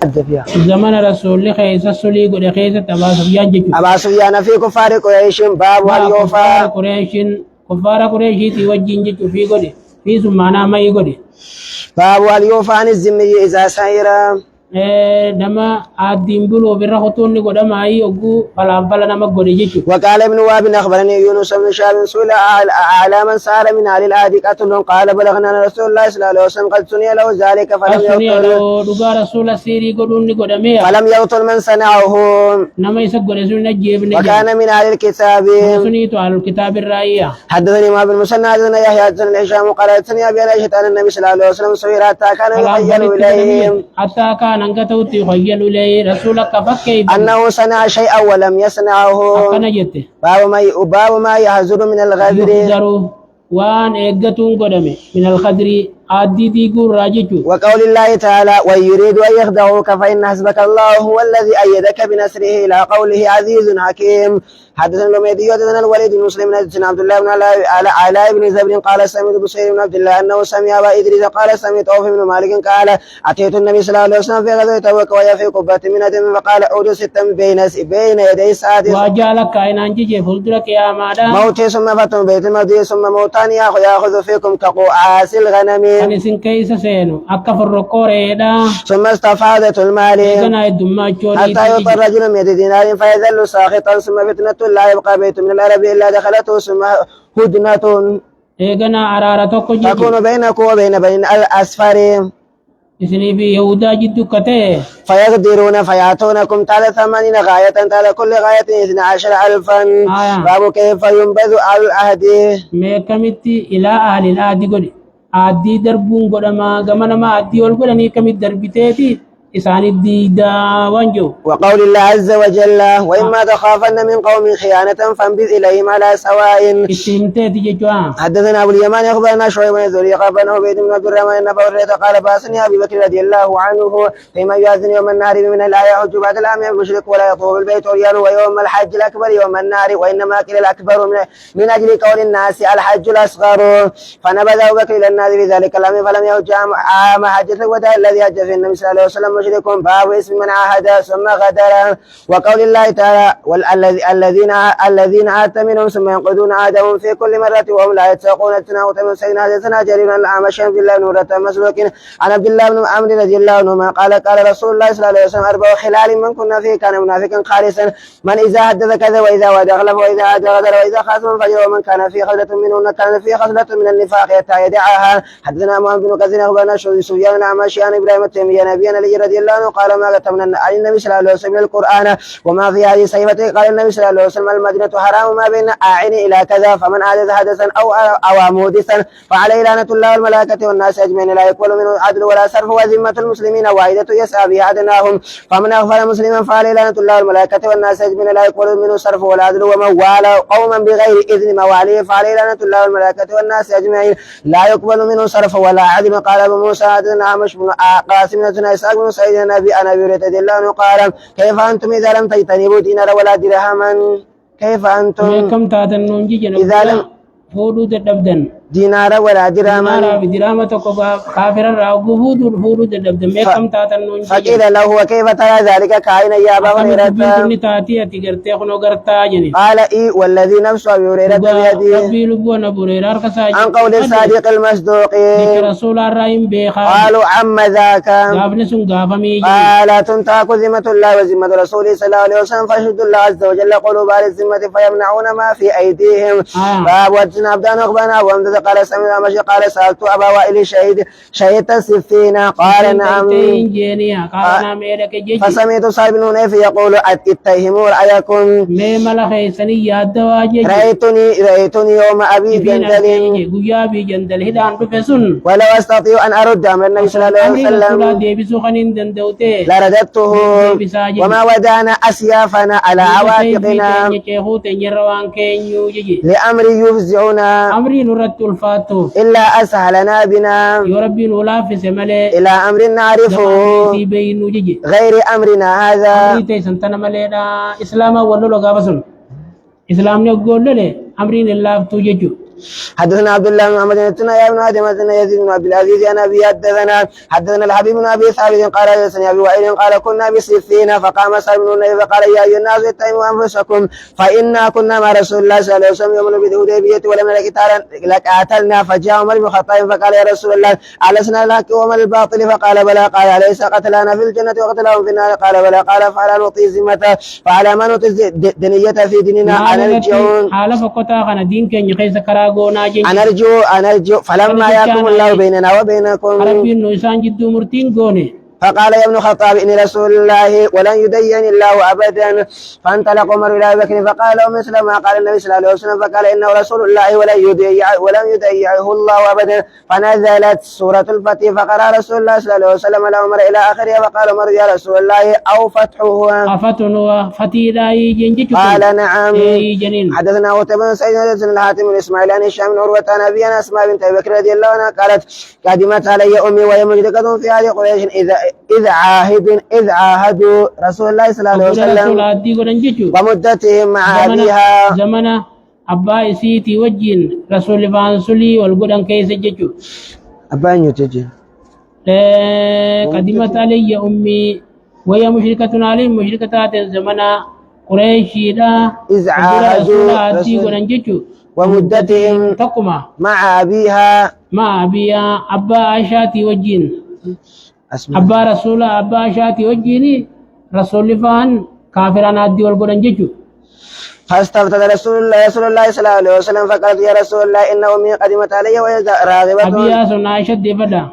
زمن رسول الله خيس السلي قد خيس أبا سفيان جيجو أبا سفيان في كفار قريش باب واليوفا كفار قريش توجين جيجو في قد في سمانا ما يقد باب واليوفا عن الزمي إذا سير nama addin bulo birra hotonne goda mai ogu fala nama gode jechu وقال ابن وهب أخبرني يونس بن شهاب سئل على من سار من أهل العهد قتل قال بلغنا أن رسول الله صلى الله عليه وسلم قد سني له ذلك فلم يقتل دوغا رسول سيري godunni goda me فلم يقتل من صنعه nama isa gode sunna jebne وكان من أهل الكتاب سني تو على الكتاب الرائية حدثني ما بن مسنى حدثنا يحيى بن هشام قال حدثني أبي عائشة أن النبي صلى الله عليه وسلم سئل حتى كان يخيل إليه حتى كان أنكتوت يخيل إليه رسولك فكيف أنه صنع شيئا ولم يصنعه باب ما يحذر من الغدر وان ايغتون قدمه من الخدر عدي دي راجيتو وقول الله تعالى ويريد أن يخدعوك فإن حسبك الله هو الذي أيدك بنصره إلى قوله عزيز حكيم حدثنا الحميدي حدثنا الوليد بن مسلم حدثنا عبد الله بن علاء بن زبير قال سمعت بصير بن عبد الله أنه سمع أبا إدريس قال سمعت عوف بن مالك قال أتيت النبي صلى الله عليه وسلم في غزوة تبوك وهي في قبة من أدم فقال أعود ستا بين يدي ساعة وجعلك كائنا جيجي فلترك يا مادا موتي ثم فتن بيت المقدس ثم موتان يأخذ فيكم كقعاس الغنم kan isin keessa seenu akka forroqooreedha ثم استفادت المال حتى يعطى الرجل 100 دينار فيذل ساخطا ثم فتنة لا يبقى بيت من العرب إلا دخلته ثم هدنة eegana araara tokko تكون بينك وبين الأسفار isini fi yahudaa jiddu kate فيقدرون فيأتونكم تعالى 80 غاية تعالى كل غاية 12,000 باب كيف ينبذ العهد meekamitti ilaa ahlil aadi godhe addii darbuun godhama gama nama addii ol godhanii kamit darbiteeti isaani diida wanjo وقول الله عز وجل وإما تخافن من قوم خيانة فانبذ إليهم على سواء استمتيتي جوا حدثنا أبو اليمان أخبرنا شعيب بن الزهري قال عبيد بن عبد الرحمن بن أبي هريرة قال باسني أبي بكر رضي الله عنه فيما يؤذن يوم النهر من الآية يحج بعد العام المشرك ولا يطوف البيت عريان ويوم الحج الأكبر يوم النهر وإنما قيل الأكبر من أجل قول الناس الحج الأصغر فنبذ أبو بكر إلى الناس في ذلك العام فلم يحج عام حجة الوداع الذي حج في النبي صلى الله عليه وسلم مشرك باب اسم من عاهد ثم غدر وقول الله تعالى الذين عاهدت منهم ثم ينقضون عهدهم في كل مرة وهم لا يتقون التناوت من سيدنا حدثنا جرير الأعمش في الله نورة مسلوك عن عبد الله بن عمرو رضي الله عنهما قال رسول الله صلى الله عليه وسلم 4 خلال من كنا فيه كان منافقا خالصا من إذا حدث كذا وإذا وعد أغلب وإذا عاد غدر وإذا خاصم فجر ومن كان في خصلة منهن كان في خصلة من النفاق حتى يدعها حدثنا محمد بن كثير أخبرنا سفيان الأعمش عن إبراهيم التيمي نبينا علي رضي الله عنه قال ما كتبنا عن النبي صلى الله عليه وسلم القرآن وما في هذه الصحيفة قال النبي صلى الله عليه وسلم المدينة حرام ما بين أعين إلى كذا فمن حدث حدثا أو محدثا فعليه لعنة الله والملائكة والناس أجمعين لا يقبل منه عدل ولا صرف وذمة المسلمين واحدة يسعى بها أدناهم فمن أغفر مسلما فعليه لعنة الله والملائكة والناس أجمعين لا يقبل منه صرف ولا عدل ومن والى قوما بغير إذن مواليه فعليه لعنة الله والملائكة والناس أجمعين لا يقبل منه صرف ولا عدل قال أبو موسى حدثنا عمش بن قاسم بن إسحاق بن سعيد النبي أنا أبي هريرة رضي الله عنه قال كيف أنتم إذا لم تجتنبوا دينار ولا درهما كيف أنتم كم تاتنون جيجن إذا لم فودو تدبدن دينار ولا درهما بدرامة كافر الرأو فودو تدبدن كم تاتنون جيجن فقيل له وكيف ترى ذلك كائنا يا أبا هريرة قال إي والذي نفس أبي هريرة بيده عن قول الصادق المصدوق قالوا عم ذاك قال تنتهك ذمة الله وذمة رسوله صلى الله عليه وسلم فيشهد الله عز وجل قلوب أهل الذمة فيمنعون ما في أيديهم باب وجدنا عبدان أخبرنا وأمدد قال سمع مشي قال سألت أبا وائل شهدت السفين قال نعم فسمعت صاحب بن هنيف يقول اتهموا رأيكم رأيتني يوم أبي جندل ولو أستطيع أن أرد أمر النبي صلى الله عليه وسلم لرددته وما ودعنا أسيافنا على عواتقنا لأمر يفزعنا إلا أسهلنا بنا إلى أمر نعرفه غير أمرنا هذا إسلام أولو لغا بسن إسلام نقول له أمرين الله توججو حدثنا عبد الله بن محمد الثنائي بن ادم بن يزيد بن عبد العزيز عن ابي حدثنا الحبيب بن ابي ثابت قال حدثني ابي وائل قال كنا بسفين فقام سعد بن النبي فقال يا ايها الناس اتقوا انفسكم فانا كنا مع رسول الله صلى الله عليه وسلم يوم الحديبيه ولم نلق لقاتلنا فجاء عمر بن الخطاب فقال يا رسول الله ألسنا الحق ومن الباطل فقال بلى قال أليس قتلانا في الجنة وقتلهم في النار قال بلى قال فعلى نعطي الذمة فعلى ما نعطي الدنية في ديننا أنرجو حال فقطا خنا دين كن يخيس كراغو ناجي أنرجو فلما يحكم الله بيننا وبينكم ربي إنه إنسان جدو مرتين غوني فقال يا ابن الخطاب إني رسول الله ولن يدين الله أبدا فانطلق عمر إلى أبي بكر فقال له مثل ما قال النبي صلى الله عليه وسلم فقال إنه رسول الله ولن يديعه الله أبدا فنزلت سورة الفتح فقرأ رسول الله صلى الله عليه وسلم لعمر إلى آخرها فقال عمر يا رسول الله أو فتحه فتيلا يجنجي قال نعم حدثنا وتبن سعيد بن الحاتم بن إسماعيل عن هشام بن عروة عن أبي أسماء بنت أبي بكر رضي الله عنها قالت قدمت علي أمي وهي مشركة في هذه قريش إذ عاهدوا رسول الله صلى الله عليه وسلم ومدتهم مع أبيها زمنا أبا إسيتي وجين رسول فانسلي والقدن كيس جيجو أبا نيوتجي قدمت علي أمي وهي مشركة عليهم مشركة زمنا قريشي لا إذ عاهدوا ومدتهم تقما مع أبيها أبا عائشاتي وجين أبا رسول أبا شاتي وجيني رسول فان كافران أدي والقرآن جيجو فاستفتى رسول الله صلى الله عليه وسلم فقالت يا رسول الله إن أمي قدمت علي وهي راغبة أبي أسون عائشة ديفتا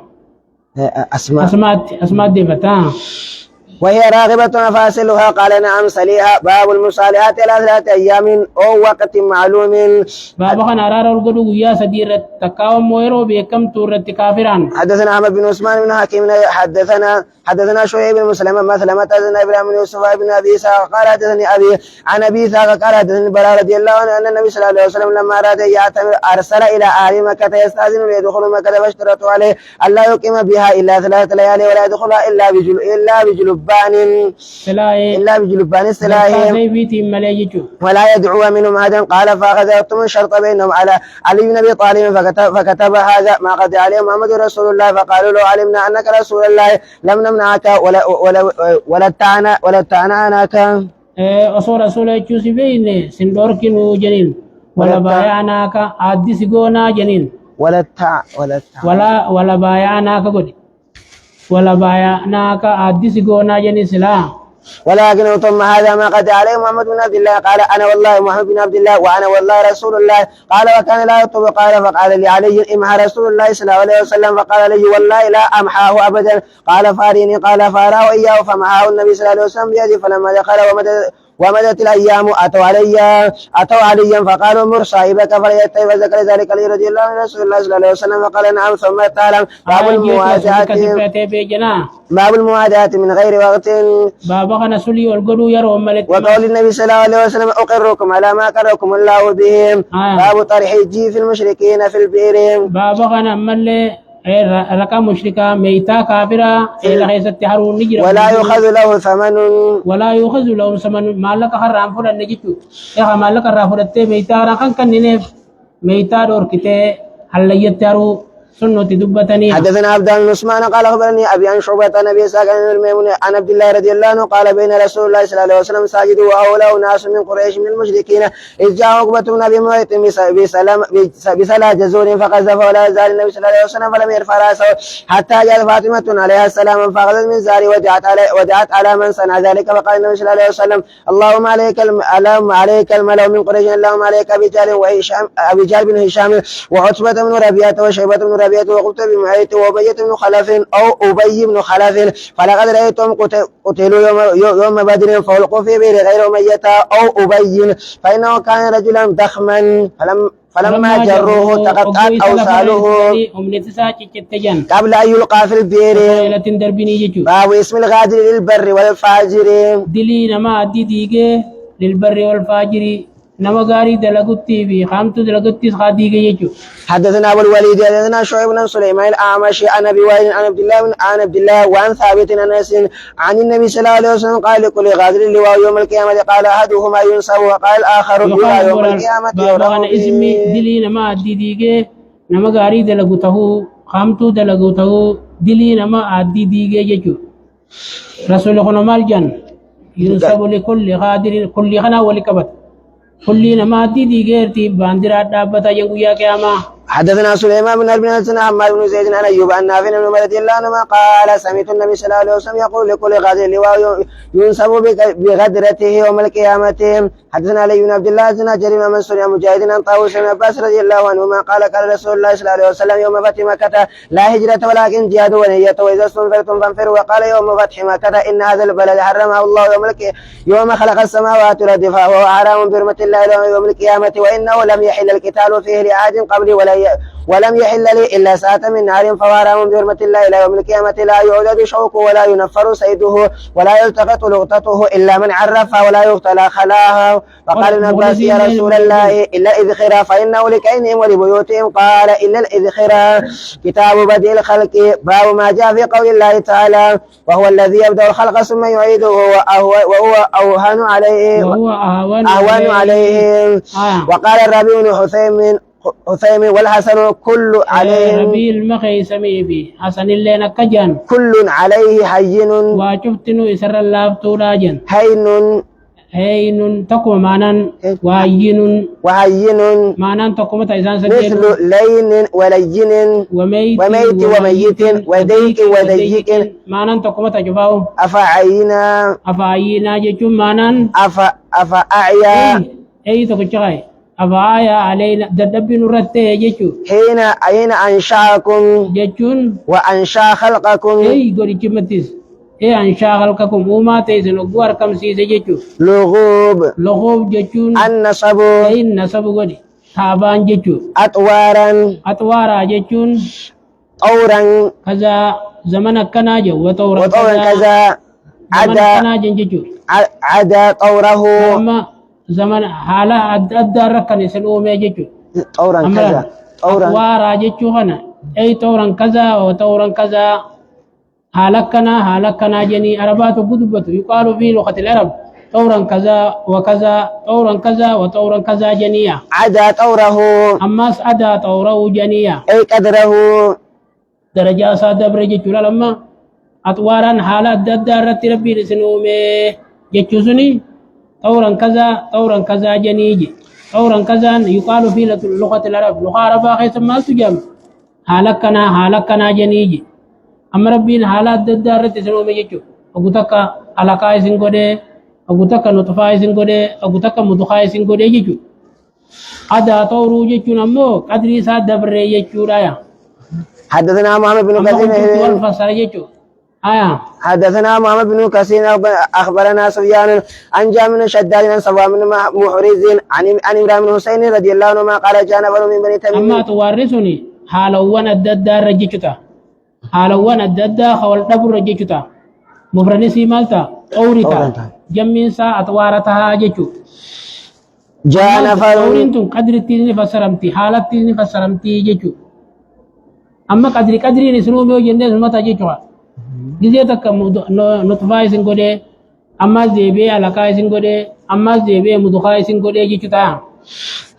أسماء ديفتا وهي راغبة فاصلها قال نعم سليها باب المصالحات إلى 3 أيام أو وقت معلوم باب خان أرار القدو يا سدير تكاوم مويرو بكم تورت كافران حدثنا أحمد بن عثمان بن حكيم حدثنا شعيب بن مسلم مثل حدثنا إبراهيم بن يوسف بن أبي إسحاق قال حدثني أبي عن أبي إسحاق قال حدثني براء رضي الله عنه أن النبي صلى الله عليه وسلم لما أراد أن يعتمر أرسل إلى أهل مكة يستأذن ليدخلوا مكة فاشترطوا عليه ألا يقيم بها إلا 3 ليالي ولا يدخلها إلا بجلبان سلاح ولا يدعو منهم أحدا قال فأخذتم الشرط بينهم على علي بن أبي طالب فكتب هذا ما قد عليه محمد رسول الله فقالوا له علمنا أنك رسول الله لم نمنعك ولا تعناك أصور رسول يجوز بين سندورك جنين ولا بايعناك عدي سيقونا جنين ولا بايعناك قد ولا بايعناك عدي سيقونا جنين سلام ولكن ثم هذا ما قد عليه محمد بن عبد الله قال أنا والله محمد بن عبد الله وأنا والله رسول الله قال وكان لا يطلب قال فقال لي علي امحى رسول الله صلى الله عليه وسلم فقال لي والله لا أمحاه أبدا قال فاريني قال فاراه إياه فمحاه النبي صلى الله عليه وسلم بيده فلما دخل ومدت الأيام أتوا عليا فقالوا مر صاحبك فليتبع فذكر ذلك لي رضي الله عنه رسول الله صلى الله عليه وسلم فقال نعم ثم تعلم باب المواداة من غير وقت وقول النبي صلى الله عليه وسلم أقركم على ما قركم الله بهم باب طرح الجيف المشركين في البئر رقم مشركا ميتا كافرا إلى غيث هارون نجرا ولا يؤخذ له ثمن مالك حرام فرن نجتو يا مالك رافرت ميتا رقم كننه ميتا دور كته هل يتارو سنة دبتني حدثنا عبد الله بن عثمان قال أخبرني أبي عن شعبة عن أبي إسحاق عن الميمون عن عبد الله رضي الله عنه قال بين رسول الله صلى الله عليه وسلم ساجد وأولى ناس من قريش من المشركين إذ جاء عقبة بن أبي معيط بسلا جزور فقذف ولا يزال النبي صلى الله عليه وسلم فلم يرفع رأسه حتى جاءت فاطمة عليها السلام فأخذت من زاري ودعت على من صنع ذلك فقال النبي صلى الله عليه وسلم اللهم عليك الملأ من قريش اللهم عليك أبي جهل بن هشام وعتبة بن ربيعة وشيبة بن ربيعة وقلت بمعيت وأبي بن خلف أو أبي بن خلف فلقد رأيتهم قتلوا يوم بدر فألقوا في بئر غير ميت أو أبي فإنه كان رجلا ضخما فلما جروه تقطعت أوصاله قبل أن يلقى في البئر باب اسم الغادر للبر والفاجر دلي نما ديديجي للبر والفاجر نما غاري دلغتي في خامتو دلغتي خاديجه يجو. حدثنا ابو الوليد حدثنا شعيب بن سليمان الاعمش عن ابي وائل عن عبد الله وعن ثابت عن انس عن النبي صلى الله عليه وسلم قال لكل غادر لواء يوم القيامه قال احدهما ينصب وقال الاخر لواء يوم القيامه بابا اسمي دلي نما ديديجه نما غاري دلغتو خامتو دلغتو دلي نما ديديجه يجو. رسول الله مال جن ينصب لكل غادر كل خنا ولكبت كل نما ديديجه تي باندرا دابتا يغويا قيامه. حدثنا سليمان بن ابي حدثنا حماد بن زيد عن ايوب عن نافع بن عمر رضي الله عنهما قال سمعت النبي صلى الله عليه وسلم يقول لكل غادر لواء ينصب بغدرته يوم القيامه. حدثنا علي بن عبد الله حدثنا جرير بن منصور عن مجاهد عن طاووس بن عباس رضي الله عنهما قال رسول الله صلى الله عليه وسلم يوم فتح مكه لا هجره ولكن جهاد ونيه واذا استنفرتم فانفروا. وقال يوم فتح مكه ان هذا البلد حرمه الله يوم خلق السماوات والارض فهو حرام بحرمه الله يوم القيامه وانه لم يحل القتال فيه لاحد قبلي ولم يحل لي إلا ساعة من نار فوارم بحرمة الله إلى يوم القيامة لا يعدد شوكه ولا ينفر صيده ولا يلتقط لقطته إلا من عرفها ولا يقتل خلاها. وقال ابن عباس يا رسول الله إلا الإذخرة فإنه لكينهم ولبيوتهم قال إلا الإذخرة. كتاب بدء الخلق باب ما جاء في قول الله تعالى وهو الذي يبدأ الخلق ثم يعيده وهو أوهن عليه أهون عليه. وقال الربيع بن حثيم والحسن كل عليه ربي المخي سمي بي حسن اللي نكجان كل عليه حين وشفتنو يسر الله تولاجن هين تقوى مانان وهين مانان تقوى تايزان سجين مثل لين ولين وميت وديك وديك مانان تقوى تجفاو أفعينا جيشون مانان أفأعيا أي تقوى أفايا علينا ددبين رتة يجو حين أنشأكم يجون وأنشأ خلقكم أي قولي كمتيس أنشأ خلقكم وما تيسن أقوار كم سيس يجو لغوب يجون النصب أي النصب قولي تابان يجو أطوارا يجون طورا كذا زمن كناجة وطورا كذا عدا طوره زمن حالا أدى ركن سلومي جيجو طورا كذا أطوارا جيجو هنا أي طورا كذا وطورا كذا حالكنا جني عربات قدبت يقال في لغة العرب طورا كذا وكذا طورا كذا وطورا كذا جنيا عدا طوره أماس عدا طوره جنيا أي قدره درجة صادب جيجو لما أطوارا حالا أدى رتي سلومي جيجو سني طورا كذا جنيجي طورا كذا يقال في لغة العرب لغة عربية خيس ما تجمع حالكنا جنيجي أما ربين حالات ددارة تسلوم يجو أقولك علاقة سنقودة أقولك نطفة سنقودة أقولك مدخاء سنقودة يجو هذا طورو يجو نمو قدري ساد دبر يجو رايا. حدثنا محمد بن كثير حدثنا محمد بن كثير أخبرنا سفيان عن جابر بن شداد عن صفوان بن محرز عن عمران بن حسين رضي الله عنهما قال جاء نفر من بني تميم أما توارثني حالوان الددا رجيتا حالوان الددا خول دبر رجيتا مفردسي مالتا أوريتا جمين سا أتوارتها جيتو جاء نفر أورينتم قدر التيني فسرمتي حالة التيني فسرمتي جيتو أما قدر نسلومي وجنة متى جيتو gize takka nutfa isin gode amma zebe alaka isin gode amma zebe mudukha isin gode jichuta.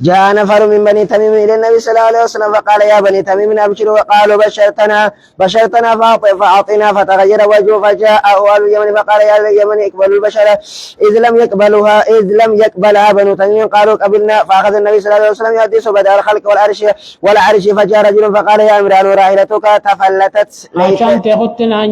جاء نفر من بني تميم إلى النبي صلى الله عليه وسلم فقال يا بني تميم أبشروا وقالوا بشرتنا فأعطنا فتغير وجهه فجاء أهل اليمن فقال يا أهل اليمن اقبلوا البشرة إذ لم يقبلها بنو تميم قالوا قبلنا. فأخذ النبي صلى الله عليه وسلم يحدث بدأ الخلق والعرش فجاء رجل فقال يا عمران راحلتك تفلتت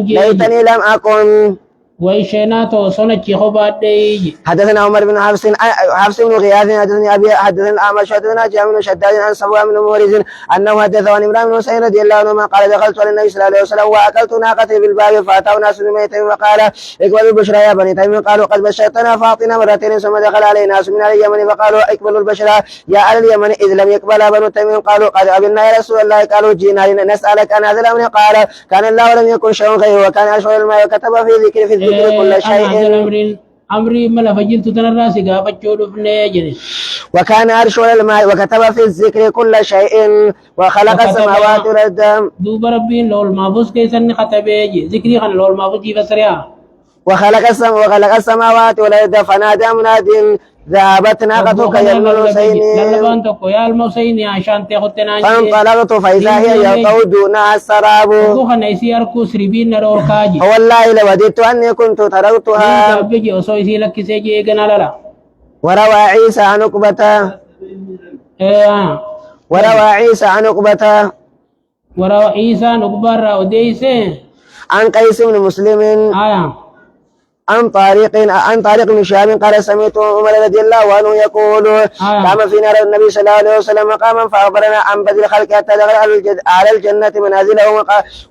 ليتني لم أكن ويشيناتو سنتي خبادي. حدثنا عمر بن حفص بن غياث حدثني أبي حدثنا الأعمش حدثنا جابر بن شداد عن صفوان بن محرز أنه حدث عن عمران بن حسين رضي الله عنهما قال دخلت على النبي صلى الله عليه وسلم وأكلت ناقتي بالباب فأتوا ناس من بني تميم وقال اقبلوا البشرى يا بني تميم قالوا قد بشرتنا فأعطنا مرتين ثم دخل علينا ناس من اليمن فقالوا اقبلوا البشرى يا أهل اليمن إذ لم يقبلها بنو تميم قالوا قد قبلنا يا رسول الله. قالوا جئنا نسألك عن هذا الأمر قال كان الله ولم يكن شيء غيره وكان أشهر الماء وكتب في ذكر كل شيء أمري ملا فجلت تنراس قافت شولف نيجن وكان عرش على الماء وكتب في الذكر كل شيء وخلق وكتب السماوات والأرض دوب ربين لول مابوس كيسن خطبيجي ذكري خان لول مابوس جيب سريع وخلق السماوات والأرض فنادى مناد ذهبت ناقتك يا ابن الحسين للبان تكو يا الموسين يا عشان تاخدنا فانطلقت فإذا هي يقود دونها السراب وخنا يسي أركو سربين نرور كاجي والله لوددت أني كنت تركتها بيجي أصو يسي لك سيجي إيقنا للا وروى عيسى عن عقبة وروى عيسى عن عقبة وروى عيسى نقبر وديسه عن قيس بن مسلم عن طارق بن شهاب قال سمعت عمر رضي الله عنه يقول قام فينا النبي صلى الله عليه وسلم مقاما فأخبرنا عن بدل الخلق حتى دخل على الجنة منازلهم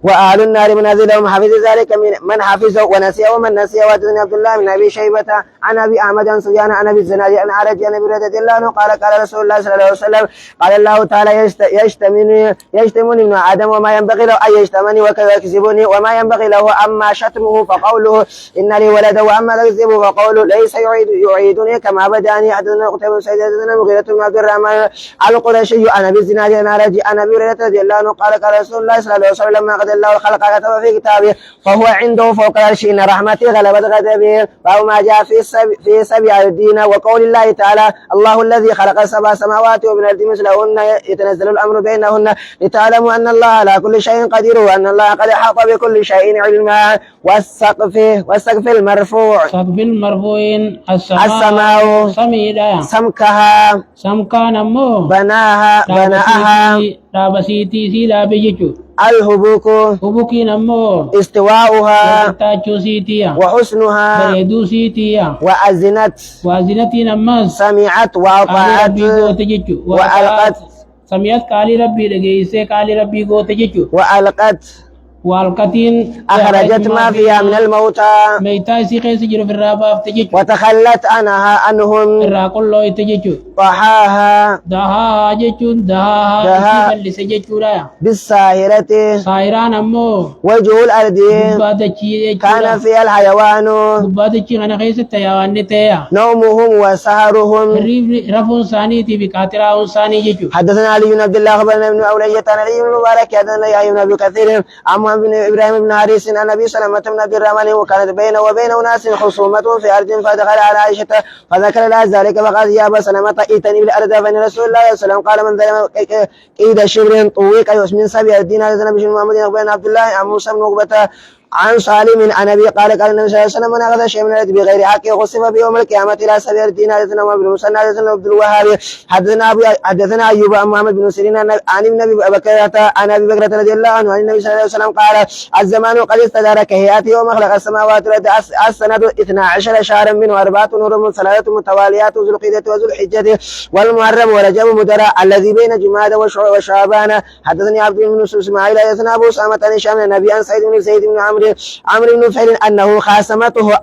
وأهل النار منازلهم حفظ ذلك من حفظه ونسيه ومن نسيه. وحدثني عبد الله بن أبي شيبة عن أبي أحمد عن سفيان عن أبي الزناد عن عرج عن أبي هريرة رضي الله عنه قال رسول الله صلى الله عليه وسلم قال الله تعالى يشتمني ابن آدم وما ينبغي له أن يشتمني ويكذبني وما ينبغي له أما شتمه فقوله إن لي ولدا واما تكذبه فقوله ليس يعيدني كما بداني. حدثنا قتيبة بن سعيد حدثنا المغيرة بن عبد الرحمن القرشي عن ابي الزناد عن ابي هريرة رضي الله عنه قال رسول الله صلى الله عليه وسلم لما قضى الله الخلق كتب في كتابه فهو عنده فوق العرش ان رحمتي غلبت غضبه. فهو ما جاء في سبع الدين وقول الله تعالى الله الذي خلق سبع سماوات ومن الارض مثلهن يتنزل الامر بينهن لتعلموا ان الله على كل شيء قدير وان الله قد احاط بكل شيء علما. والسقف المرفوع سقف المرفوعين السماء سميدا سمكا نمو بناها رابسيتي سيدا بيجو الهبوك هبوكي نمو استواؤها تاچو سيتيا وحسنها بريدو سيتيا وأزنتي نمس سمعت وأطاعت وألقت سمعت قالي ربي لغيسي قالي ربي قوت جيجو وألقت والقتين أخرجت ما فيها من الموتى ميتا سيخي سجر في الرابا تجيجو وتخلت عنهم الراقل لو تجيجو طحاها دهاها جيجو دهاها اللي سجيجو رايا بالساهرة ساهران أمو وجه الأرض كان فيها الحيوان أنا خيس التيوان نتيا نومهم وسهرهم رفون ثاني بكاترا ثاني جيجو. حدثنا علي بن عبد الله خبرنا ابن أولية عن علي بن مبارك حدثنا يحيى بن أبي كثير عن بن إبراهيم بن حارث عن أبي سلمة بن عبد الرحمن وكانت بينه وبين أناس خصومة في أرض فدخل على عائشة فذكر لها ذلك فقال يا أبا سلمة ائتني بالأرض فإن رسول الله صلى الله عليه وسلم قال من ظلم قيد شبر طويق من سبع الدين حدثنا بن محمد بن عبد الله عن موسى بن عقبة عن سالم عن ابي قال النبي صلى الله عليه وسلم من اخذ شيء من الارض بغير حق خصف في يوم القيامه الى سبيل الدين. حدثنا عمر بن مسنى حدثنا عبد الوهاب حدثنا ايوب عن محمد بن سيرين عن ابي بكر عن ابي بكر رضي الله عنه عن النبي صلى الله عليه وسلم قال الزمان قد استدار كهيئته يوم خلق السماوات والارض السنه 12 شهرا منه 4 نور 3 متواليات ذو القعده وذو الحجه والمحرم ورجب مدر الذي بين جماد وشعبان. حدثني عبد بن اسماعيل حدثنا ابو اسامه عن هشام عن النبي عن سعيد بن زيد بن عمرو بن فعل أنه خاصمته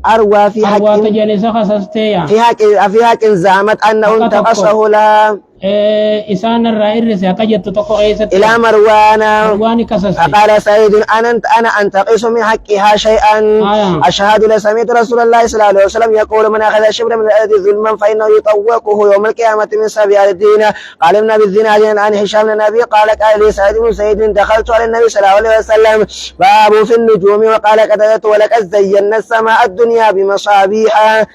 أروى في حق زعمت أنه انتقصه لا إسان الرائر سيقجت تقويست إلى مروان فقال سعيد أنا أنتقص من حقها شيئا أشهد لسمعت رسول الله صلى الله عليه وسلم يقول من أخذ شبرا من الأرض ظلما فإنه يطوقه يوم القيامة من سبع الدين. قال ابن أبي الزناد عن هشام بن النبي قال لي سعيد بن زيد دخلت على النبي صلى الله عليه وسلم باب في النجوم وقال قتلت ولقد زينا السماء الدنيا بمصابيح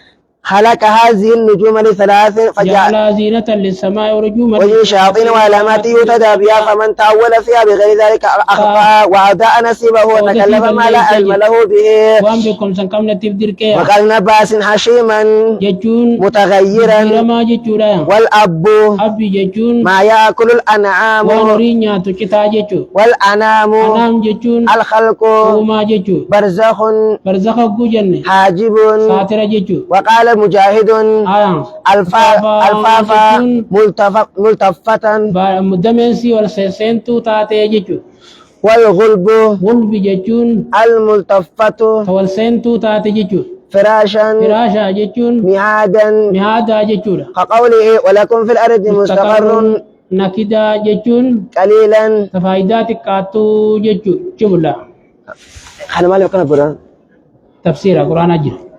خلق هذه النجوم لثلاث فجعل زينة للسماء ورجوما وللشياطين وعلامات يهتدى بها فمن تأول فيها بغير ذلك أخطأ وأضاع نصيبه وتكلم ما لا علم له به. وقال ابن عباس حشيما متغيرا والأب ما يأكل الأنعام والأنام الخلق برزخ حاجب. وقال مجاهد الفافا ملتفة مدمنسي والسنتو تاتي والغلب جتون الملتفة والسنتو تاتي فراشا جتون مهادا جتون كقوله ولكم في الأرض مستقر نكدا جتون قليلا فائدات كاتو جتون جملة خلنا ما لو كان برا تفسير القرآن أجل